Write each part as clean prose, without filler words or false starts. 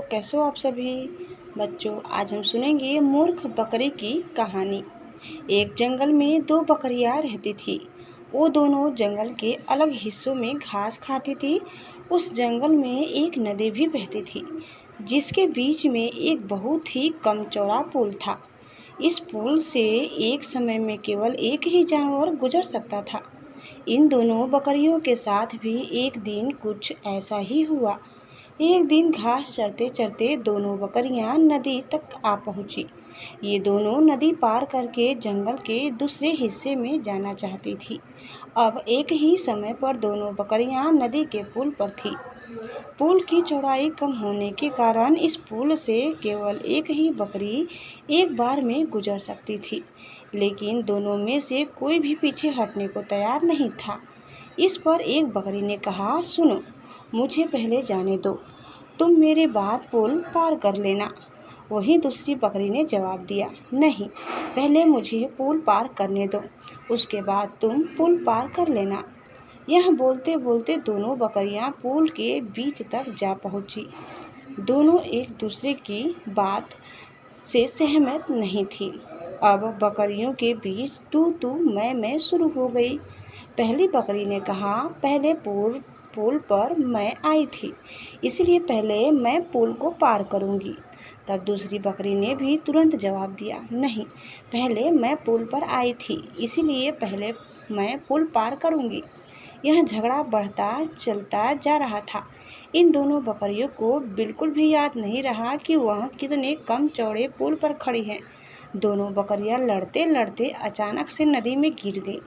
कैसे हो आप सभी बच्चों। आज हम सुनेंगे मूर्ख बकरी की कहानी। एक जंगल में दो बकरियां रहती थी। वो दोनों जंगल के अलग हिस्सों में घास खाती थी। उस जंगल में एक नदी भी बहती थी, जिसके बीच में एक बहुत ही कम चौड़ा पुल था। इस पुल से एक समय में केवल एक ही जानवर गुजर सकता था। इन दोनों बकरियों के साथ भी एक दिन कुछ ऐसा ही हुआ। एक दिन घास चरते चरते दोनों बकरियां नदी तक आ पहुंची। ये दोनों नदी पार करके जंगल के दूसरे हिस्से में जाना चाहती थी। अब एक ही समय पर दोनों बकरियां नदी के पुल पर थी। पुल की चौड़ाई कम होने के कारण इस पुल से केवल एक ही बकरी एक बार में गुजर सकती थी, लेकिन दोनों में से कोई भी पीछे हटने को तैयार नहीं था। इस पर एक बकरी ने कहा, सुनो, मुझे पहले जाने दो, तुम मेरे बाद पुल पार कर लेना। वहीं दूसरी बकरी ने जवाब दिया, नहीं, पहले मुझे पुल पार करने दो, उसके बाद तुम पुल पार कर लेना। यह बोलते बोलते दोनों बकरियां पुल के बीच तक जा पहुंची। दोनों एक दूसरे की बात से सहमत नहीं थी। अब बकरियों के बीच तू मैं शुरू हो गई। पहली बकरी ने कहा, पहले पुल पर मैं आई थी, इसलिए पहले मैं पुल को पार करूंगी। तब दूसरी बकरी ने भी तुरंत जवाब दिया, नहीं, पहले मैं पुल पर आई थी, इसीलिए पहले मैं पुल पार करूंगी। यह झगड़ा बढ़ता चलता जा रहा था। इन दोनों बकरियों को बिल्कुल भी याद नहीं रहा कि वह कितने कम चौड़े पुल पर खड़ी हैं। दोनों बकरियां लड़ते लड़ते अचानक से नदी में गिर गई।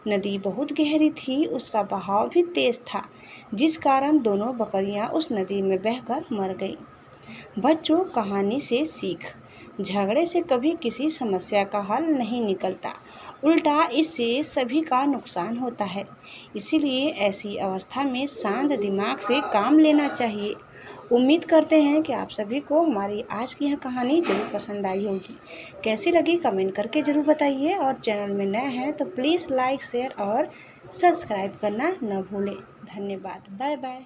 नदी बहुत गहरी थी, उसका बहाव भी तेज था, जिस कारण दोनों बकरियां उस नदी में बहकर मर गईं। बच्चों, कहानी से सीख, झगड़े से कभी किसी समस्या का हल नहीं निकलता, उल्टा इससे सभी का नुकसान होता है। इसीलिए ऐसी अवस्था में शांत दिमाग से काम लेना चाहिए। उम्मीद करते हैं कि आप सभी को हमारी आज की यह कहानी जरूर पसंद आई होगी। कैसी लगी कमेंट करके ज़रूर बताइए, और चैनल में नए हैं तो प्लीज़ लाइक, शेयर और सब्सक्राइब करना न भूलें। धन्यवाद। Bye bye.